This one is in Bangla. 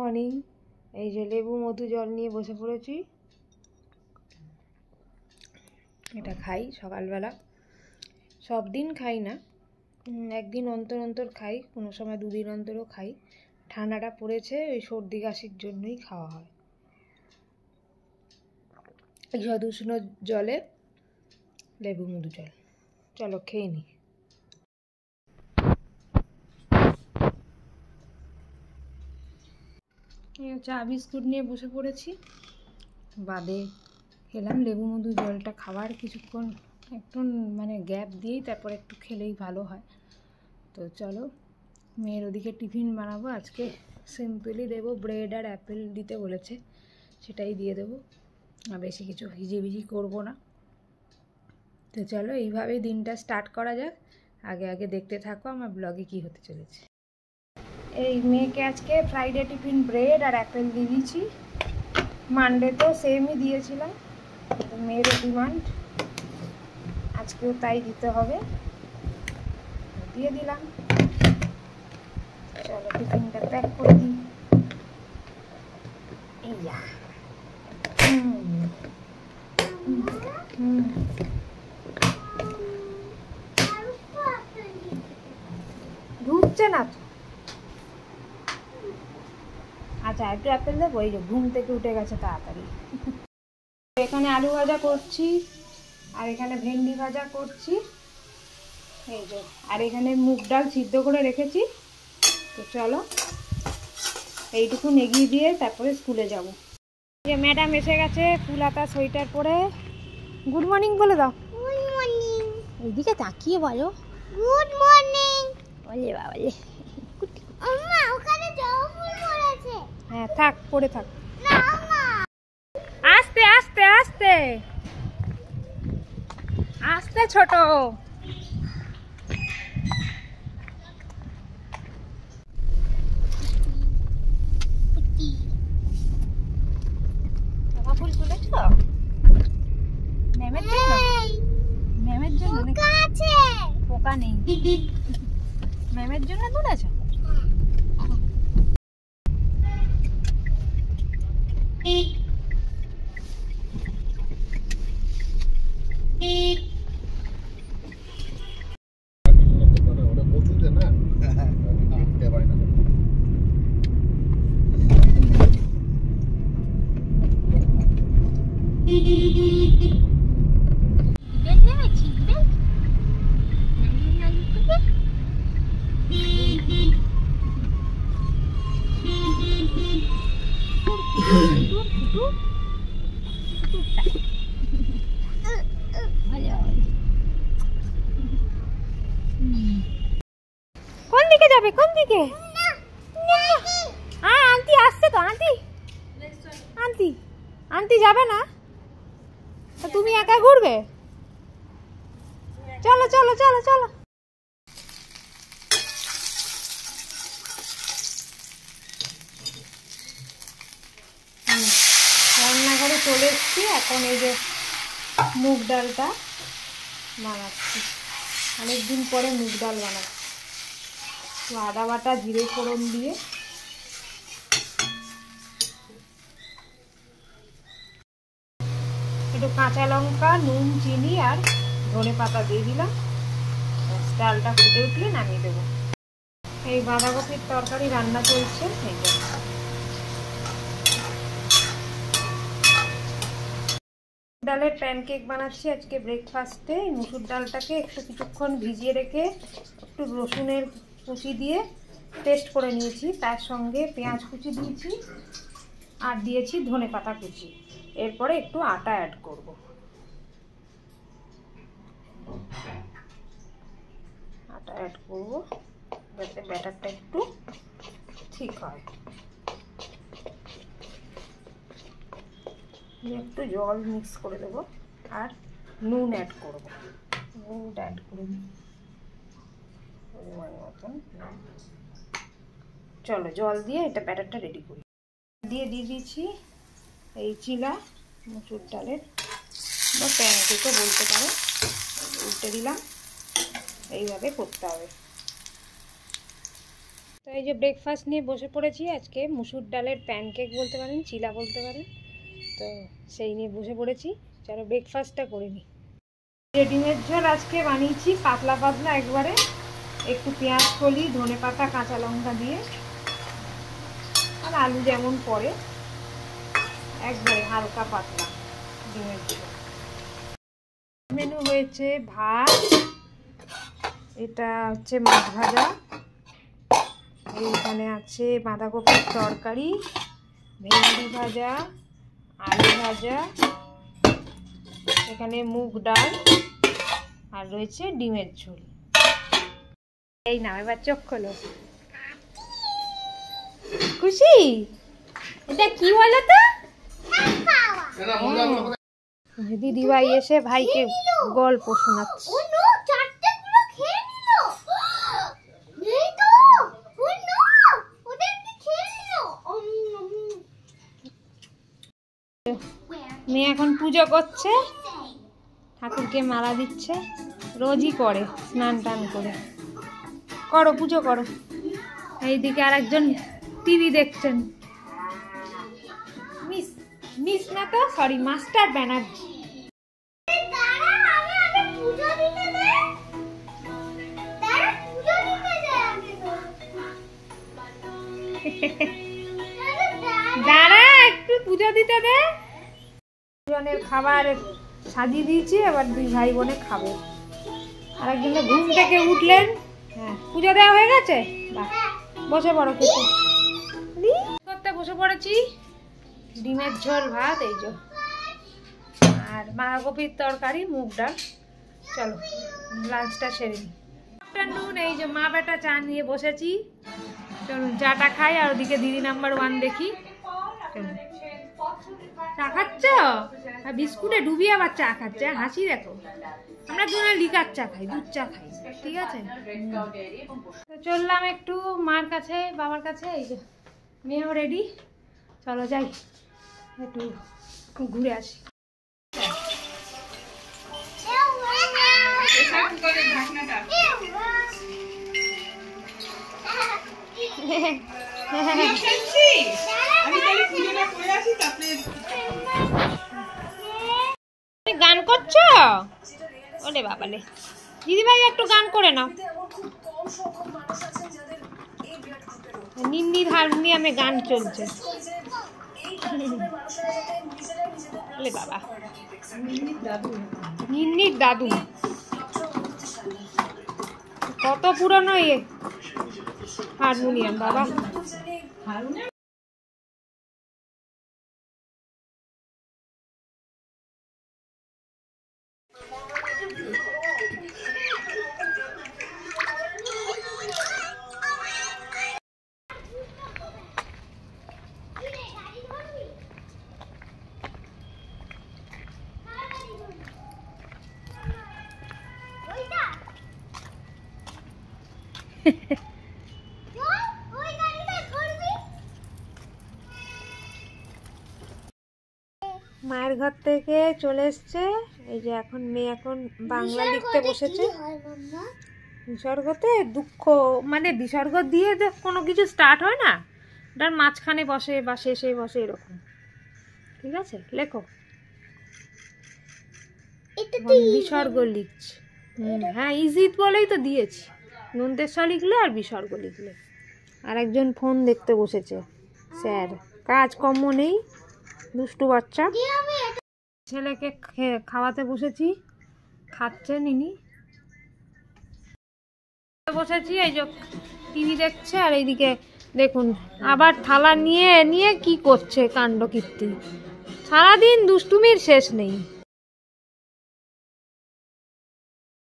মর্নিং। এই যে লেবু মধু জল নিয়ে বসে পড়েছি। এটা খাই সকালবেলা, সব দিন খাই না, একদিন অন্তর অন্তর খাই, কোনো সময় দুদিন অন্তরও খাই। ঠান্ডাটা পড়েছে, ওই সর্দি কাশির জন্যই খাওয়া হয়। এই উষ্ণ জলে লেবু মধু জল। চলো খেয়ে নিই। চা বিস্কুট নিয়ে বসে পড়েছি, বাদে খেলাম। লেবু মধু জলটা খাবার কিছুক্ষণ একটু মানে গ্যাপ দিয়েই তারপর একটু খেলেই ভালো হয়। তো চলো, মেয়ের ওদিকে টিফিন বানাবো। আজকে সিম্পলি দেবো, ব্রেড আর অ্যাপেল দিতে বলেছে, সেটাই দিয়ে দেবো, আর বেশি কিছু হিজিবিজি করবো না। তো চলো এইভাবেই দিনটা স্টার্ট করা যাক। আগে দেখতে থাকো আমার ব্লগে কি হতে চলেছে। এই মেয়েকে আজকে ফ্রাইডে টিফিন ব্রেড আর অ্যাপেল দিয়ে দিয়েছি, মানডে তো সেমই দিয়েছিলাম। মেয়েরও ডিমান্ড, আজকেও তাই দিতে হবে, দিয়ে দিলাম। চলো টিফিনটা প্যাক করে দিই। ঢুকছে না তো। আচ্ছা একটু অ্যাপেল দেবো, এই যে ঘুম থেকে উঠে গেছে তাড়াতাড়ি। এখানে আলু ভাজা করছি, আর এখানে ভেন্ডি ভাজা করছি, এই যে, আর এখানে মুগ ডাল সিদ্ধ করে রেখেছি। তো চলো এইটুকু এগিয়ে দিয়ে তারপরে স্কুলে যাব। যে ম্যাডাম এসে গেছে ফুল হাতা সোয়েটার পরে। গুড মর্নিং বলে দাও। Good morning. এইদিকে তাকিয়ে বলো গুড মর্নিং। বলে বাবালে। আম্মা ওখানে জবা ফুল পড়েছে। হ্যাঁ থাক, পড়ে থাক। না মা, আস্তে আস্তে আস্তে আস্তে ছোট। জবা ফুল তুলেছ ম্যামের জন্য? ম্যামের জন্য পোকা আছে। পোকা নেই, ম্যামের জন্য তুলেছ? কোন দিকে যাবে? কোন দিকে? আন্টি আসছে তো। আন্টি আন্টি আন্টি যাবে না? তুমি একা ঘুরবে? চলো চলো চলো চলো। রান্নাঘরে চলে এসেছি, এখন এই যে মুগ ডালটা বানাচ্ছি। অনেকদিন পরে মুগ ডাল বানাচ্ছি। আদা বাটা জিরে ফোড়ন দিয়ে একটু কাঁচা লঙ্কা, নুন, চিনি আর ধনে পাতা দিয়ে দিলাম। ডালটা ফুটে উঠলে নামিয়ে দেবো। এই বাঁধাকপির তরকারি রান্না চলছে। এই যে ডালের প্যানকেক বানাচ্ছি আজকে ব্রেকফাস্টে। মুসুর ডালটাকে একটু কিছুক্ষণ ভিজিয়ে রেখে একটু রসুনের কুচি দিয়ে পেস্ট করে নিয়েছি, তার সঙ্গে পেঁয়াজ কুচি দিয়েছি আর দিয়েছি ধনে পাতা কুচি। এরপরে একটু আটা অ্যাড করব। আটা অ্যাড করব যাতে ব্যাটারটা একটু ঠিক হয়। একটু জল মিক্স করে দেবো আর নুন অ্যাড করব। নুনটা অ্যাড করে দিই পরিমাণ মতন। চলো জল দিয়ে এটা ব্যাটারটা রেডি করি। দিয়ে দিয়েছি এই চিলা মুসুর ডালের বা প্যানকেকও বলতে পারো। উল্টে দিলাম, এইভাবে করতে হবে। তো এই যে ব্রেকফাস্ট নিয়ে বসে পড়েছি। আজকে মুসুর ডালের প্যানকেক বলতে পারেন, চিলা বলতে পারেন, তো সেই নিয়ে বসে পড়েছি। চলো ব্রেকফাস্টটা করে নিই। ডিমের ঝোল আজকে বানিয়েছি পাতলা পাতলা একবারে, একটু পেঁয়াজ কলি, ধনে পাতা, কাঁচা লঙ্কা দিয়ে, আর আলু যেমন পড়ে একবারে হালকা পাতলা ডিমের ঝোল। মেনু হয়েছে ভাত, এটা হচ্ছে মাছ ভাজা, এইখানে আছে বাঁধাকপির তরকারি, ভেন্ডি ভাজা, আলু ভাজা, এখানে মুগ ডাল, আর রয়েছে ডিমের ঝোল। এই না, এবার চোখ খোলো। খুশি? এটা কি বলো তো? দিদি ভাই এসে ভাইকে গল্প শোনাচ্ছে। মেয়ে এখন পুজো করছে, ঠাকুরকে মালা দিচ্ছে, রোজই করে স্নান টান করে। করো, পুজো করো। এইদিকে আর একজন টিভি দেখছেন, মিস না তো, সরি, মাস্টার ব্যানার্জি। দাঁড়া, একটু পুজো দিতে দে। দুজনের খাবার সাজিয়ে দিয়েছি, এবার দুই ভাই বোনে খাবে। আর একজনে ঘুম থেকে উঠলেন। হ্যাঁ, পুজো দেওয়া হয়ে গেছে, বাহ, বসে পড়ো খেতে। করতে বসে পড়েছি। ডিমের ঝোল, ভাত, এই যে, আর বাঁধাকপির তরকারি, মুগ ডাল। চলো লাঞ্চটা সেরে নিই। আফটারনুন, এই যে মা বেটা চা নিয়ে বসেছি। চলুন চাটা খাই, আর ওদিকে দিদি নাম্বার 1 দেখি। চলুন, চা খাচ্ছ? বিস্কুটে ডুবিয়ে আবার চা খাচ্ছে, হাসি দেখো। আমরা দুজনে লিকার চা খাই, দুধ চা খাই, ঠিক আছে। তো চললাম একটু মার কাছে, বাবার কাছে। এই যে মেয়েও রেডি, চলো যাই একটু ঘুরে আসি। গান করছো? ওরে বাবালে, দিদি ভাই একটু গান করে নাও। নিন্নির হারমোনিয়ামে গান চলছে। ওরে বাবা, নিন্নির দাদু, কত পুরনো এ হারমোনিয়াম বাবা। মায়ের ঘর থেকে চলে এসছে। এই যে এখন মেয়ে এখন বাংলা লিখতে বসেছে। বিসর্গতে দুঃখ, মানে বিসর্গ দিয়ে কোনো কিছু স্টার্ট হয় না, তার মাঝখানে বসে বা শেষে বসে, এরকম। ঠিক আছে, লেখো। বিসর্গ লিখছে। হ্যাঁ, ইজি বলেই তো দিয়েছি। নন্দেশ্বর লিখলে আর বিসর্গ লিখলে। আর একজন ফোন দেখতে বসেছে, স্যার, কাজকর্ম নেই, দুষ্টু বাচ্চা। ছেলেকে খাওয়াতে বসেছি, খাচ্ছে নিনি। বসেছি, এই যে টিভি দেখছে, আর এইদিকে দেখুন আবার থালা নিয়ে নিয়ে কি করছে, কাণ্ড কীর্তি। সারাদিন দুষ্টুমির শেষ নেই।